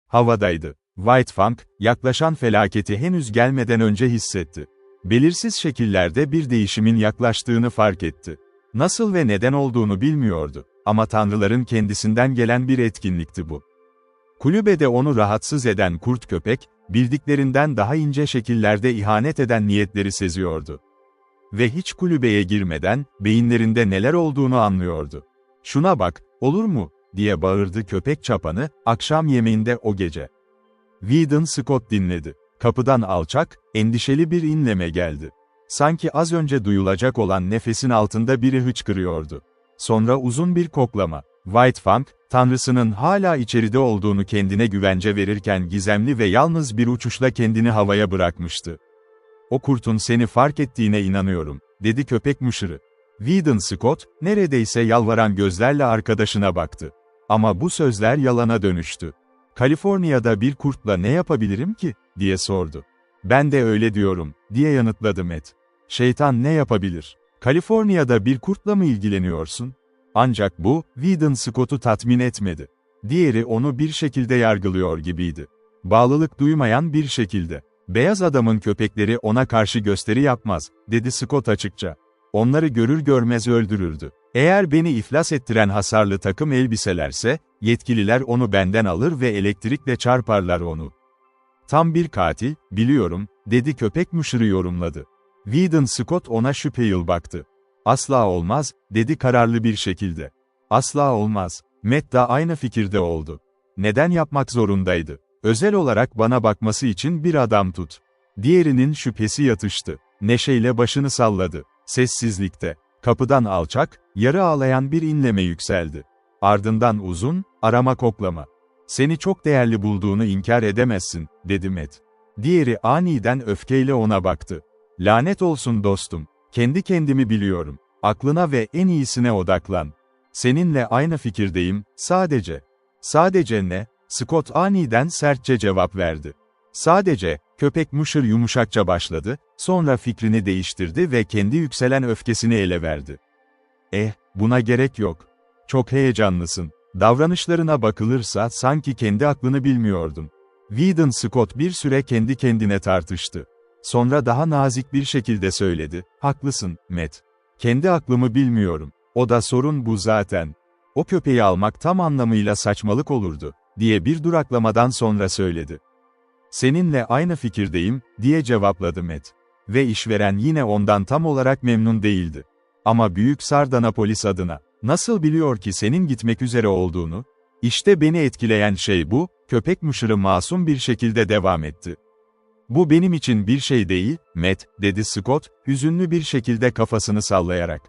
havadaydı. White Fang, yaklaşan felaketi henüz gelmeden önce hissetti. Belirsiz şekillerde bir değişimin yaklaştığını fark etti. Nasıl ve neden olduğunu bilmiyordu, ama tanrıların kendisinden gelen bir etkinlikti bu. Kulübede onu rahatsız eden kurt köpek, bildiklerinden daha ince şekillerde ihanet eden niyetleri seziyordu. Ve hiç kulübeye girmeden, beyinlerinde neler olduğunu anlıyordu. "Şuna bak, olur mu?" diye bağırdı köpek çapanı, akşam yemeğinde o gece. Weedon Scott dinledi. Kapıdan alçak, endişeli bir inleme geldi. Sanki az önce duyulacak olan nefesin altında biri hıçkırıyordu. Sonra uzun bir koklama. White Fang, tanrısının hala içeride olduğunu kendine güvence verirken gizemli ve yalnız bir uçuşla kendini havaya bırakmıştı. "O kurtun seni fark ettiğine inanıyorum," dedi köpek müşırı. Weedon Scott, neredeyse yalvaran gözlerle arkadaşına baktı. Ama bu sözler yalana dönüştü. "Kaliforniya'da bir kurtla ne yapabilirim ki?" diye sordu. "Ben de öyle diyorum," diye yanıtladı Matt. "Şeytan ne yapabilir? Kaliforniya'da bir kurtla mı ilgileniyorsun?" Ancak bu, Weedon Scott'u tatmin etmedi. Diğeri onu bir şekilde yargılıyor gibiydi. Bağlılık duymayan bir şekilde. "Beyaz adamın köpekleri ona karşı gösteri yapmaz," dedi Scott açıkça. "Onları görür görmez öldürürdü. Eğer beni iflas ettiren hasarlı takım elbiselerse, yetkililer onu benden alır ve elektrikle çarparlar onu." "Tam bir katil, biliyorum," dedi köpek müşırı yorumladı. Weedon Scott ona şüpheli baktı. "Asla olmaz," dedi kararlı bir şekilde. "Asla olmaz." Matt da aynı fikirde oldu. "Neden yapmak zorundaydı? Özel olarak bana bakması için bir adam tut." Diğerinin şüphesi yatıştı. Neşeyle başını salladı. Sessizlikte. Kapıdan alçak, yarı ağlayan bir inleme yükseldi. Ardından uzun, arama koklama. "Seni çok değerli bulduğunu inkar edemezsin," dedi Matt. Diğeri aniden öfkeyle ona baktı. "Lanet olsun dostum. Kendi kendimi biliyorum. Aklına ve en iyisine odaklan. Seninle aynı fikirdeyim, sadece." "Sadece ne?" Scott aniden sertçe cevap verdi. "Sadece," köpek müşır yumuşakça başladı, sonra fikrini değiştirdi ve kendi yükselen öfkesini ele verdi. Buna gerek yok. Çok heyecanlısın. Davranışlarına bakılırsa sanki kendi aklını bilmiyordun." Weedon Scott bir süre kendi kendine tartıştı. Sonra daha nazik bir şekilde söyledi. "Haklısın, Matt. Kendi aklımı bilmiyorum. O da sorun bu zaten. O köpeği almak tam anlamıyla saçmalık olurdu," diye bir duraklamadan sonra söyledi. "Seninle aynı fikirdeyim," diye cevapladı Matt. Ve işveren yine ondan tam olarak memnun değildi. "Ama Büyük Sardanapolis adına, nasıl biliyor ki senin gitmek üzere olduğunu?" "İşte beni etkileyen şey bu," köpek müşırı masum bir şekilde devam etti. "Bu benim için bir şey değil, Matt," dedi Scott, hüzünlü bir şekilde kafasını sallayarak.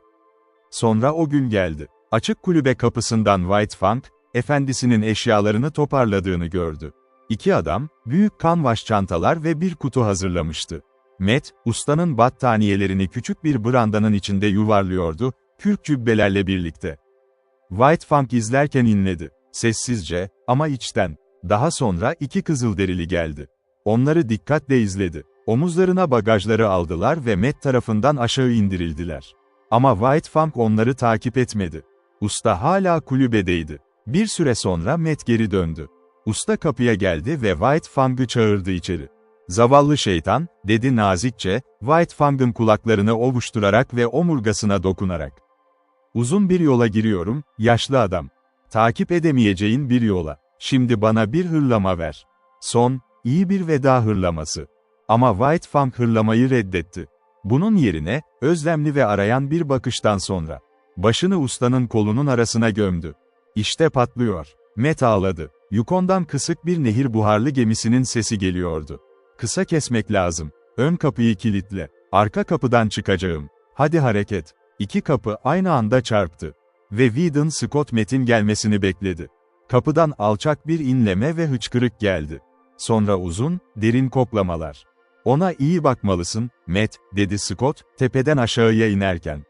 Sonra o gün geldi. Açık kulübe kapısından White Fang, efendisinin eşyalarını toparladığını gördü. İki adam, büyük kanvas çantalar ve bir kutu hazırlamıştı. Matt, ustanın battaniyelerini küçük bir brandanın içinde yuvarlıyordu, kürk cübbelerle birlikte. White Fang izlerken inledi. Sessizce, ama içten. Daha sonra iki kızılderili geldi. Onları dikkatle izledi. Omuzlarına bagajları aldılar ve Matt tarafından aşağı indirildiler. Ama White Fang onları takip etmedi. Usta hala kulübedeydi. Bir süre sonra Matt geri döndü. Usta kapıya geldi ve White Fang'ı çağırdı içeri. "Zavallı şeytan," dedi nazikçe, White Fang'ın kulaklarını ovuşturarak ve omurgasına dokunarak. "Uzun bir yola giriyorum, yaşlı adam. Takip edemeyeceğin bir yola. Şimdi bana bir hırlama ver." Son, iyi bir veda hırlaması. Ama White Fang hırlamayı reddetti. Bunun yerine, özlemli ve arayan bir bakıştan sonra, başını ustanın kolunun arasına gömdü. "İşte patlıyor." Matt ağladı. Yukondan kısık bir nehir buharlı gemisinin sesi geliyordu. "Kısa kesmek lazım. Ön kapıyı kilitle. Arka kapıdan çıkacağım. Hadi hareket." İki kapı aynı anda çarptı. Ve Weedon Scott Matt'in gelmesini bekledi. Kapıdan alçak bir inleme ve hıçkırık geldi. Sonra uzun, derin koklamalar. "Ona iyi bakmalısın, Matt," dedi Scott, tepeden aşağıya inerken.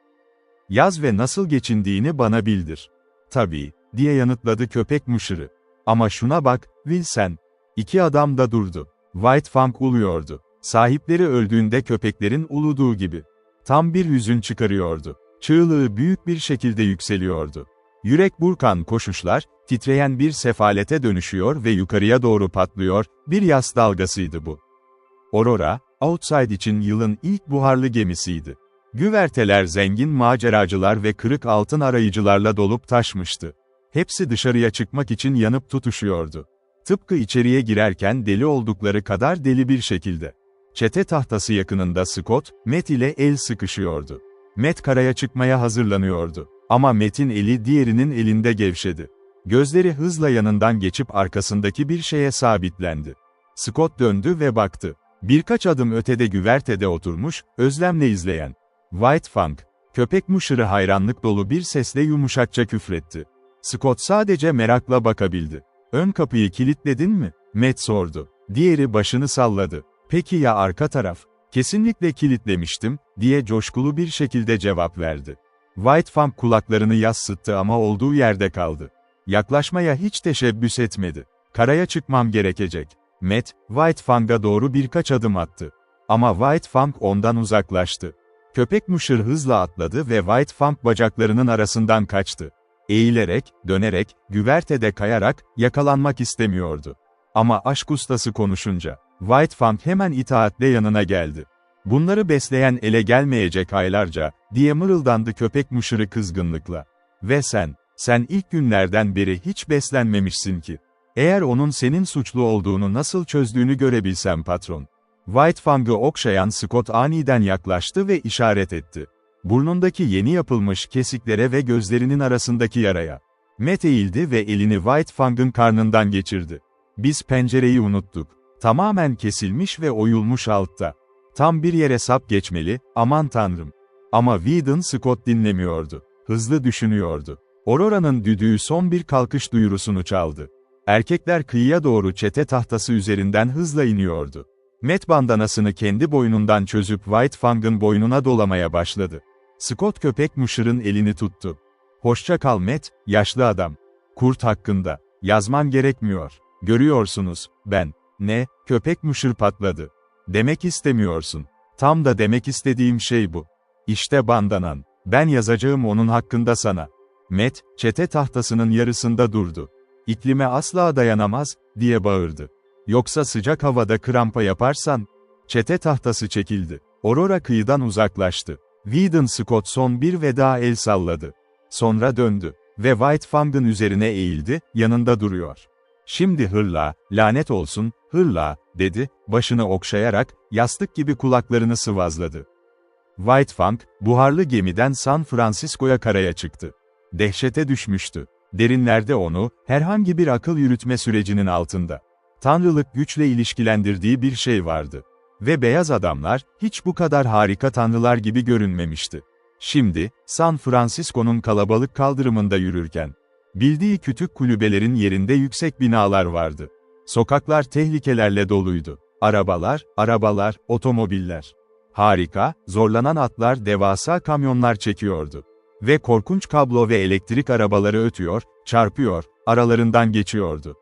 "Yaz ve nasıl geçindiğini bana bildir." "Tabii," diye yanıtladı köpek müşırı. "Ama şuna bak, Wilson." İki adam da durdu. White Fang uluyordu. Sahipleri öldüğünde köpeklerin uluduğu gibi. Tam bir hüzün çıkarıyordu. Çığlığı büyük bir şekilde yükseliyordu. Yürek burkan koşuşlar, titreyen bir sefalete dönüşüyor ve yukarıya doğru patlıyor, bir yas dalgasıydı bu. Aurora, Outside için yılın ilk buharlı gemisiydi. Güverteler zengin maceracılar ve kırık altın arayıcılarla dolup taşmıştı. Hepsi dışarıya çıkmak için yanıp tutuşuyordu. Tıpkı içeriye girerken deli oldukları kadar deli bir şekilde. Çete tahtası yakınında Scott, Matt ile el sıkışıyordu. Matt karaya çıkmaya hazırlanıyordu. Ama Matt'in eli diğerinin elinde gevşedi. Gözleri hızla yanından geçip arkasındaki bir şeye sabitlendi. Scott döndü ve baktı. Birkaç adım ötede güvertede oturmuş, özlemle izleyen White Fang, köpek muşırı hayranlık dolu bir sesle yumuşakça küfretti. Scott sadece merakla bakabildi. "Ön kapıyı kilitledin mi?" Matt sordu. Diğeri başını salladı. "Peki ya arka taraf?" "Kesinlikle kilitlemiştim," diye coşkulu bir şekilde cevap verdi. White Fang kulaklarını yassıttı ama olduğu yerde kaldı. Yaklaşmaya hiç teşebbüs etmedi. "Karaya çıkmam gerekecek." Matt, White Fang'a doğru birkaç adım attı. Ama White Fang ondan uzaklaştı. Köpek muşır hızla atladı ve White Fang bacaklarının arasından kaçtı. Eğilerek, dönerek, güvertede kayarak, yakalanmak istemiyordu. Ama aşk ustası konuşunca, White Fang hemen itaatle yanına geldi. "Bunları besleyen ele gelmeyecek aylarca," diye mırıldandı köpek muşırı kızgınlıkla. "Ve sen ilk günlerden beri hiç beslenmemişsin ki. Eğer onun senin suçlu olduğunu nasıl çözdüğünü görebilsem patron." White Fang'ı okşayan Scott aniden yaklaştı ve işaret etti. Burnundaki yeni yapılmış kesiklere ve gözlerinin arasındaki yaraya. Matt eğildi ve elini White Fang'ın karnından geçirdi. "Biz pencereyi unuttuk. Tamamen kesilmiş ve oyulmuş altta. Tam bir yere sap geçmeli, aman tanrım." Ama Whedon Scott dinlemiyordu. Hızlı düşünüyordu. Aurora'nın düdüğü son bir kalkış duyurusunu çaldı. Erkekler kıyıya doğru çete tahtası üzerinden hızla iniyordu. Matt bandanasını kendi boynundan çözüp White Fang'ın boynuna dolamaya başladı. Scott köpek muşırın elini tuttu. "Hoşça kal Matt, yaşlı adam. Kurt hakkında. Yazman gerekmiyor. Görüyorsunuz, ben." "Ne?" köpek muşır patladı. "Demek istemiyorsun. Tam da demek istediğim şey bu. İşte bandanan. Ben yazacağım onun hakkında sana." Matt, çete tahtasının yarısında durdu. "İklime asla dayanamaz," diye bağırdı. "Yoksa sıcak havada krampa yaparsan?" Çete tahtası çekildi. Aurora kıyıdan uzaklaştı. Whedon Scott son bir veda el salladı. Sonra döndü ve White Fang'ın üzerine eğildi, yanında duruyor. "Şimdi hırla, lanet olsun, hırla," dedi, başını okşayarak, yastık gibi kulaklarını sıvazladı. White Fang, buharlı gemiden San Francisco'ya karaya çıktı. Dehşete düşmüştü. Derinlerde onu, herhangi bir akıl yürütme sürecinin altında, tanrılık güçle ilişkilendirdiği bir şey vardı. Ve beyaz adamlar, hiç bu kadar harika tanrılar gibi görünmemişti. Şimdi, San Francisco'nun kalabalık kaldırımında yürürken, bildiği küçük kulübelerin yerinde yüksek binalar vardı. Sokaklar tehlikelerle doluydu. Arabalar, otomobiller. Harika, zorlanan atlar devasa kamyonlar çekiyordu. Ve korkunç kablo ve elektrik arabaları ötüyor, çarpıyor, aralarından geçiyordu.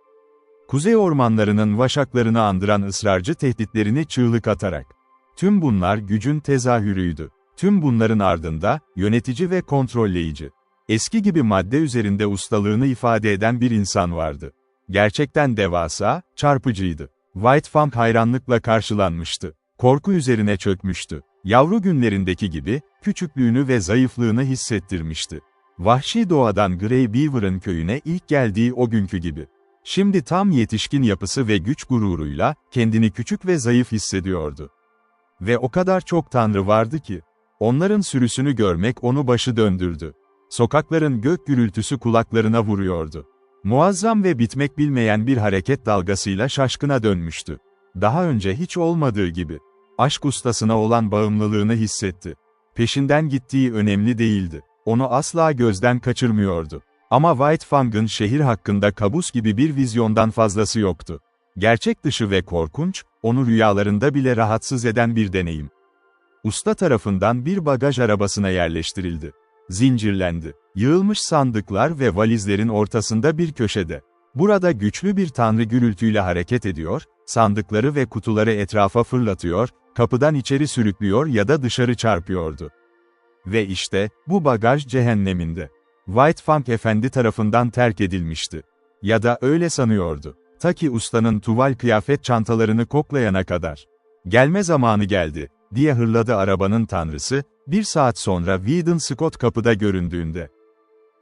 Kuzey ormanlarının vaşaklarını andıran ısrarcı tehditlerini çığlık atarak. Tüm bunlar gücün tezahürüydü. Tüm bunların ardında, yönetici ve kontrolleyici. Eski gibi madde üzerinde ustalığını ifade eden bir insan vardı. Gerçekten devasa, çarpıcıydı. White Fang hayranlıkla karşılanmıştı. Korku üzerine çökmüştü. Yavru günlerindeki gibi, küçüklüğünü ve zayıflığını hissettirmişti. Vahşi doğadan Grey Beaver'ın köyüne ilk geldiği o günkü gibi. Şimdi tam yetişkin yapısı ve güç gururuyla, kendini küçük ve zayıf hissediyordu. Ve o kadar çok tanrı vardı ki, onların sürüsünü görmek onu başı döndürdü. Sokakların gök gürültüsü kulaklarına vuruyordu. Muazzam ve bitmek bilmeyen bir hareket dalgasıyla şaşkına dönmüştü. Daha önce hiç olmadığı gibi. Aşk ustasına olan bağımlılığını hissetti. Peşinden gittiği önemli değildi. Onu asla gözden kaçırmıyordu. Ama White Fang'ın şehir hakkında kabus gibi bir vizyondan fazlası yoktu. Gerçek dışı ve korkunç, onu rüyalarında bile rahatsız eden bir deneyim. Usta tarafından bir bagaj arabasına yerleştirildi. Zincirlendi. Yığılmış sandıklar ve valizlerin ortasında bir köşede. Burada güçlü bir tanrı gürültüyle hareket ediyor, sandıkları ve kutuları etrafa fırlatıyor, kapıdan içeri sürüklüyor ya da dışarı çarpıyordu. Ve işte, bu bagaj cehenneminde. White Fang Efendi tarafından terk edilmişti. Ya da öyle sanıyordu. Ta ki ustanın tuval kıyafet çantalarını koklayana kadar. "Gelme zamanı geldi," diye hırladı arabanın tanrısı, bir saat sonra Weedon Scott kapıda göründüğünde.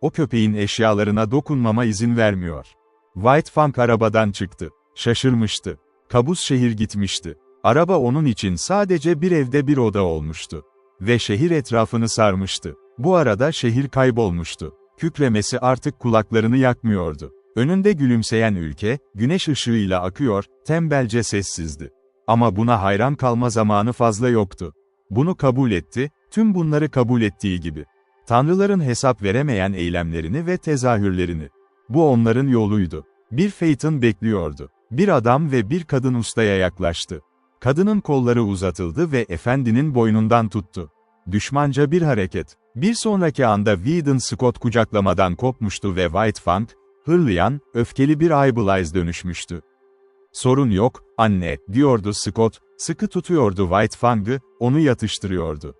"O köpeğin eşyalarına dokunmama izin vermiyor." White Fang arabadan çıktı. Şaşırmıştı. Kabus şehir gitmişti. Araba onun için sadece bir evde bir oda olmuştu. Ve şehir etrafını sarmıştı. Bu arada şehir kaybolmuştu. Kükremesi artık kulaklarını yakmıyordu. Önünde gülümseyen ülke, güneş ışığıyla akıyor, tembelce sessizdi. Ama buna hayran kalma zamanı fazla yoktu. Bunu kabul etti, tüm bunları kabul ettiği gibi. Tanrıların hesap veremeyen eylemlerini ve tezahürlerini. Bu onların yoluydu. Bir Phaeton bekliyordu. Bir adam ve bir kadın ustaya yaklaştı. Kadının kolları uzatıldı ve efendinin boynundan tuttu. Düşmanca bir hareket. Bir sonraki anda Weedon Scott kucaklamadan kopmuştu ve White Fang, hırlayan, öfkeli bir Eyeblaze dönüşmüştü. "Sorun yok, anne," diyordu Scott, sıkı tutuyordu White Fang'ı, onu yatıştırıyordu.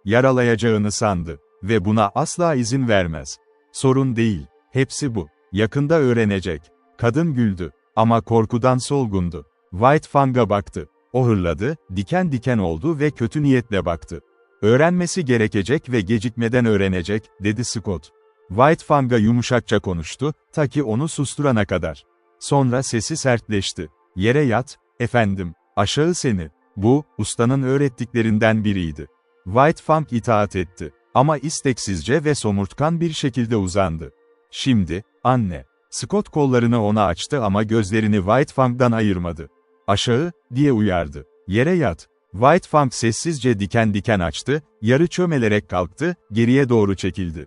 Yaralayacağını sandı ve buna asla izin vermez. "Sorun değil, hepsi bu. Yakında öğrenecek." Kadın güldü ama korkudan solgundu. White Fang'a baktı. O hırladı, diken diken oldu ve kötü niyetle baktı. "Öğrenmesi gerekecek ve gecikmeden öğrenecek," dedi Scott. White Fang'a yumuşakça konuştu, ta ki onu susturana kadar. Sonra sesi sertleşti. "Yere yat, efendim, aşağı seni." Bu, ustanın öğrettiklerinden biriydi. White Fang itaat etti. Ama isteksizce ve somurtkan bir şekilde uzandı. "Şimdi, anne." Scott kollarını ona açtı ama gözlerini White Fang'dan ayırmadı. "Aşağı," diye uyardı. "Yere yat." White Fang sessizce diken diken açtı, yarı çömelerek kalktı, geriye doğru çekildi.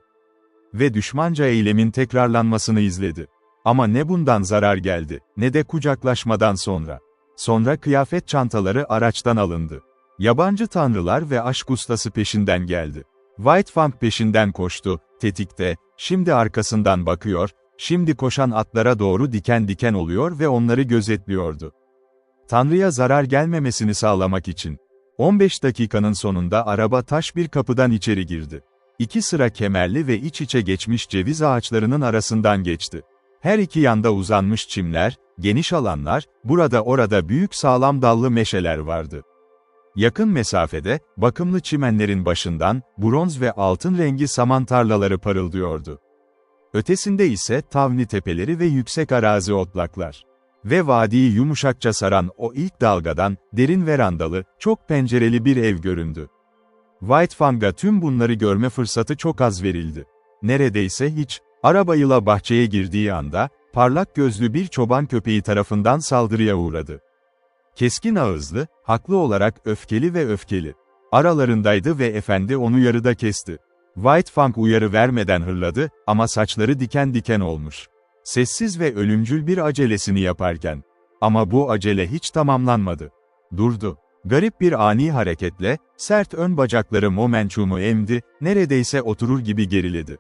Ve düşmanca eylemin tekrarlanmasını izledi. Ama ne bundan zarar geldi, ne de kucaklaşmadan sonra. Sonra kıyafet çantaları araçtan alındı. Yabancı tanrılar ve aşk ustası peşinden geldi. White Fang peşinden koştu, tetikte, şimdi arkasından bakıyor, şimdi koşan atlara doğru diken diken oluyor ve onları gözetliyordu. Tanrı'ya zarar gelmemesini sağlamak için. 15 dakikanın sonunda araba taş bir kapıdan içeri girdi. 2 sıra kemerli ve iç içe geçmiş ceviz ağaçlarının arasından geçti. Her iki yanda uzanmış çimler, geniş alanlar, burada orada büyük sağlam dallı meşeler vardı. Yakın mesafede, bakımlı çimenlerin başından, bronz ve altın rengi saman tarlaları parıldıyordu. Ötesinde ise tavni tepeleri ve yüksek arazi otlaklar. Ve vadiyi yumuşakça saran o ilk dalgadan, derin verandalı, çok pencereli bir ev göründü. White Fang'a tüm bunları görme fırsatı çok az verildi. Neredeyse hiç. Arabayla bahçeye girdiği anda, parlak gözlü bir çoban köpeği tarafından saldırıya uğradı. Keskin ağızlı, haklı olarak öfkeli ve öfkeli. Aralarındaydı ve efendi onu yarıda kesti. White Fang uyarı vermeden hırladı ama saçları diken diken olmuş. Sessiz ve ölümcül bir acelesini yaparken. Ama bu acele hiç tamamlanmadı. Durdu. Garip bir ani hareketle, sert ön bacakları momentumu emdi, neredeyse oturur gibi geriledi.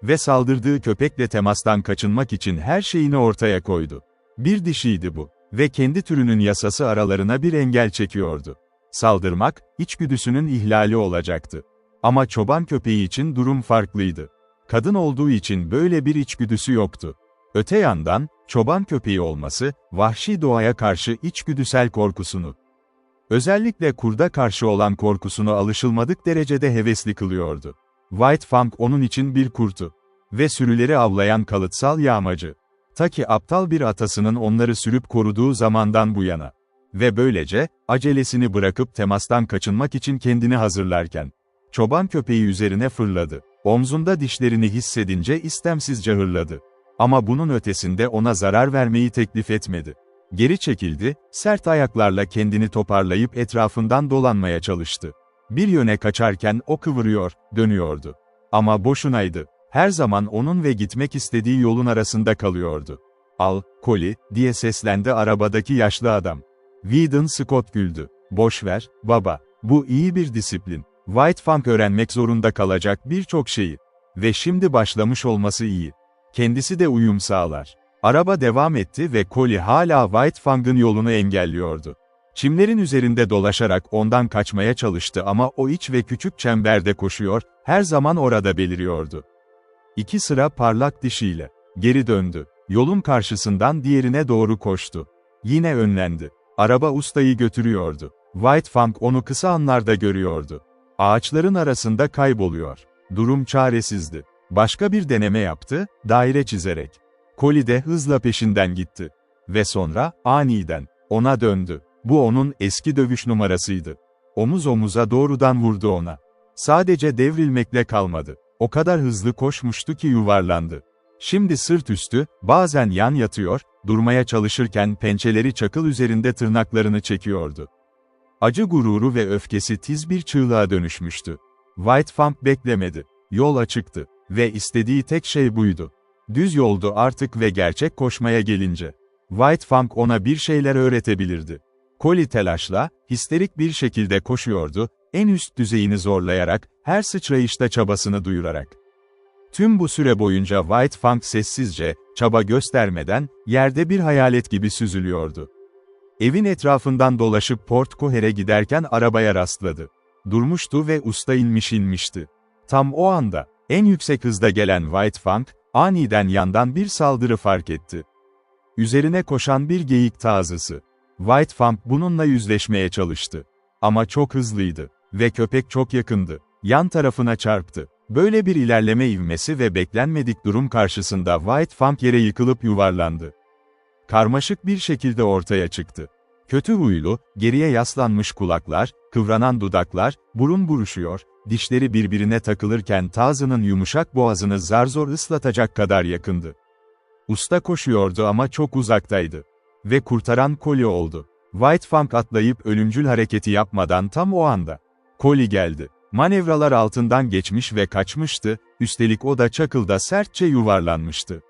Ve saldırdığı köpekle temastan kaçınmak için her şeyini ortaya koydu. Bir dişiydi bu. Ve kendi türünün yasası aralarına bir engel çekiyordu. Saldırmak, içgüdüsünün ihlali olacaktı. Ama çoban köpeği için durum farklıydı. Kadın olduğu için böyle bir içgüdüsü yoktu. Öte yandan, çoban köpeği olması, vahşi doğaya karşı içgüdüsel korkusunu, özellikle kurda karşı olan korkusunu alışılmadık derecede hevesli kılıyordu. White Fang onun için bir kurtu. Ve sürüleri avlayan kalıtsal yağmacı. Ta ki aptal bir atasının onları sürüp koruduğu zamandan bu yana. Ve böylece, acelesini bırakıp temastan kaçınmak için kendini hazırlarken, çoban köpeği üzerine fırladı. Omzunda dişlerini hissedince istemsizce hırladı. Ama bunun ötesinde ona zarar vermeyi teklif etmedi. Geri çekildi, sert ayaklarla kendini toparlayıp etrafından dolanmaya çalıştı. Bir yöne kaçarken o kıvırıyor, dönüyordu. Ama boşunaydı. Her zaman onun ve gitmek istediği yolun arasında kalıyordu. "Al, Collie," diye seslendi arabadaki yaşlı adam. Weedon Scott güldü. "Boş ver, baba. Bu iyi bir disiplin. White Fang öğrenmek zorunda kalacak birçok şeyi. Ve şimdi başlamış olması iyi. Kendisi de uyum sağlar." Araba devam etti ve Collie hala White Fang'ın yolunu engelliyordu. Çimlerin üzerinde dolaşarak ondan kaçmaya çalıştı ama o iç ve küçük çemberde koşuyor, her zaman orada beliriyordu. 2 sıra parlak dişiyle. Geri döndü. Yolun karşısından diğerine doğru koştu. Yine önlendi. Araba ustayı götürüyordu. White Fang onu kısa anlarda görüyordu. Ağaçların arasında kayboluyor. Durum çaresizdi. Başka bir deneme yaptı, daire çizerek. Collie de hızla peşinden gitti. Ve sonra, aniden, ona döndü. Bu onun eski dövüş numarasıydı. Omuz omuza doğrudan vurdu ona. Sadece devrilmekle kalmadı. O kadar hızlı koşmuştu ki yuvarlandı. Şimdi sırt üstü, bazen yan yatıyor, durmaya çalışırken pençeleri çakıl üzerinde tırnaklarını çekiyordu. Acı gururu ve öfkesi tiz bir çığlığa dönüşmüştü. White Fang beklemedi. Yol açıktı. Ve istediği tek şey buydu. Düz yoldu artık ve gerçek koşmaya gelince. White Fang ona bir şeyler öğretebilirdi. Collie telaşla, histerik bir şekilde koşuyordu, en üst düzeyini zorlayarak, her sıçrayışta çabasını duyurarak. Tüm bu süre boyunca White Fang sessizce, çaba göstermeden, yerde bir hayalet gibi süzülüyordu. Evin etrafından dolaşıp Port Coher'e giderken arabaya rastladı. Durmuştu ve usta inmişti. Tam o anda, en yüksek hızda gelen White Fang, aniden yandan bir saldırı fark etti. Üzerine koşan bir geyik tazısı. White Fang bununla yüzleşmeye çalıştı. Ama çok hızlıydı. Ve köpek çok yakındı. Yan tarafına çarptı. Böyle bir ilerleme ivmesi ve beklenmedik durum karşısında White Fang yere yıkılıp yuvarlandı. Karmaşık bir şekilde ortaya çıktı. Kötü huylu, geriye yaslanmış kulaklar, kıvranan dudaklar, burun buruşuyor, dişleri birbirine takılırken tazının yumuşak boğazını zar zor ıslatacak kadar yakındı. Usta koşuyordu ama çok uzaktaydı. Ve kurtaran Collie oldu. White Fang atlayıp ölümcül hareketi yapmadan tam o anda. Collie geldi. Manevralar altından geçmiş ve kaçmıştı, üstelik o da çakılda sertçe yuvarlanmıştı.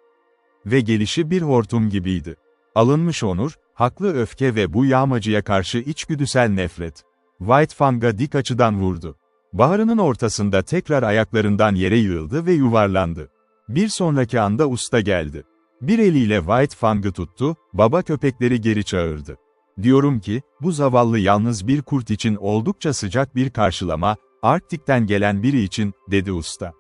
Ve gelişi bir hortum gibiydi. Alınmış onur, haklı öfke ve bu yağmacıya karşı içgüdüsel nefret. White Fang'a dik açıdan vurdu. Baharının ortasında tekrar ayaklarından yere yığıldı ve yuvarlandı. Bir sonraki anda usta geldi. Bir eliyle White Fang'ı tuttu, baba köpekleri geri çağırdı. Diyorum ki, bu zavallı yalnız bir kurt için oldukça sıcak bir karşılama, Arktik'ten gelen biri için, dedi usta.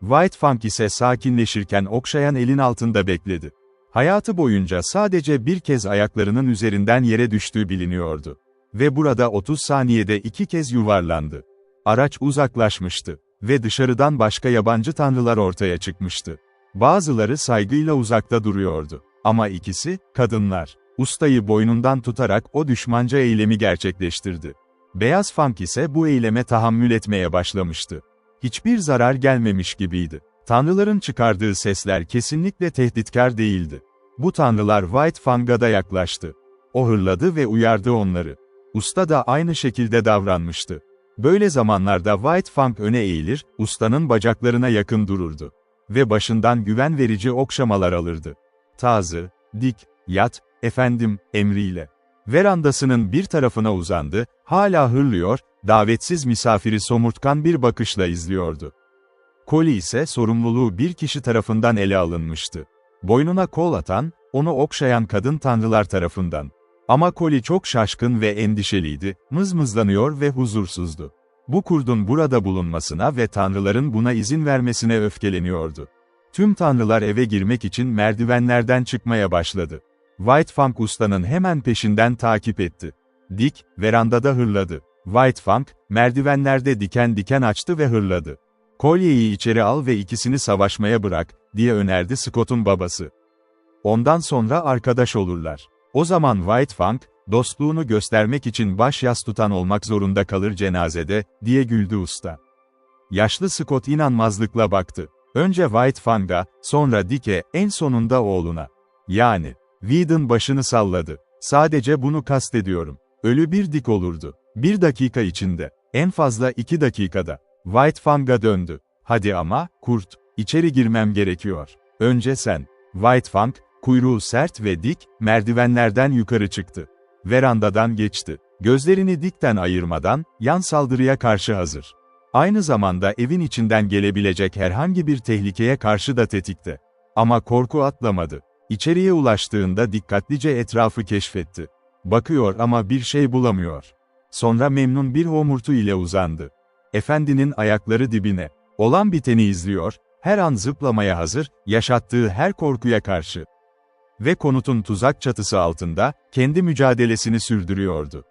White Fang ise sakinleşirken okşayan elin altında bekledi. Hayatı boyunca sadece bir kez ayaklarının üzerinden yere düştüğü biliniyordu. Ve burada 30 saniyede 2 kez yuvarlandı. Araç uzaklaşmıştı. Ve dışarıdan başka yabancı tanrılar ortaya çıkmıştı. Bazıları saygıyla uzakta duruyordu. Ama ikisi, kadınlar. Ustayı boynundan tutarak o düşmanca eylemi gerçekleştirdi. Beyaz Fang ise bu eyleme tahammül etmeye başlamıştı. Hiçbir zarar gelmemiş gibiydi. Tanrıların çıkardığı sesler kesinlikle tehditkar değildi. Bu tanrılar White Fang'a da yaklaştı. O hırladı ve uyardı onları. Usta da aynı şekilde davranmıştı. Böyle zamanlarda White Fang öne eğilir, ustanın bacaklarına yakın dururdu. Ve başından güven verici okşamalar alırdı. Tazı, dik, yat, efendim, emriyle. Verandasının bir tarafına uzandı, hala hırlıyor, davetsiz misafiri somurtkan bir bakışla izliyordu. Collie ise sorumluluğu bir kişi tarafından ele alınmıştı. Boynuna kol atan, onu okşayan kadın tanrılar tarafından. Ama Collie çok şaşkın ve endişeliydi, mızmızlanıyor ve huzursuzdu. Bu kurdun burada bulunmasına ve tanrıların buna izin vermesine öfkeleniyordu. Tüm tanrılar eve girmek için merdivenlerden çıkmaya başladı. White Fang ustanın hemen peşinden takip etti. Dik, verandada hırladı. White Fang, merdivenlerde diken diken açtı ve hırladı. Collie'yi içeri al ve ikisini savaşmaya bırak, diye önerdi Scott'un babası. Ondan sonra arkadaş olurlar. O zaman White Fang, dostluğunu göstermek için baş yas tutan olmak zorunda kalır cenazede, diye güldü usta. Yaşlı Scott inanmazlıkla baktı. Önce White Fang'a, sonra Dick'e, en sonunda oğluna. Yani, Whedon başını salladı. Sadece bunu kastediyorum. Ölü bir Dick olurdu. 1 dakika içinde. En fazla 2 dakikada. White Fang'a döndü. Hadi ama, kurt, içeri girmem gerekiyor. Önce sen. White Fang, kuyruğu sert ve dik, merdivenlerden yukarı çıktı. Verandadan geçti. Gözlerini Dick'ten ayırmadan, yan saldırıya karşı hazır. Aynı zamanda evin içinden gelebilecek herhangi bir tehlikeye karşı da tetikte. Ama korku atlamadı. İçeriye ulaştığında dikkatlice etrafı keşfetti. Bakıyor ama bir şey bulamıyor. Sonra memnun bir homurtu ile uzandı. Efendinin ayakları dibine. Olan biteni izliyor, Her an zıplamaya hazır, yaşattığı her korkuya karşı. Ve konutun tuzak çatısı altında, kendi mücadelesini sürdürüyordu.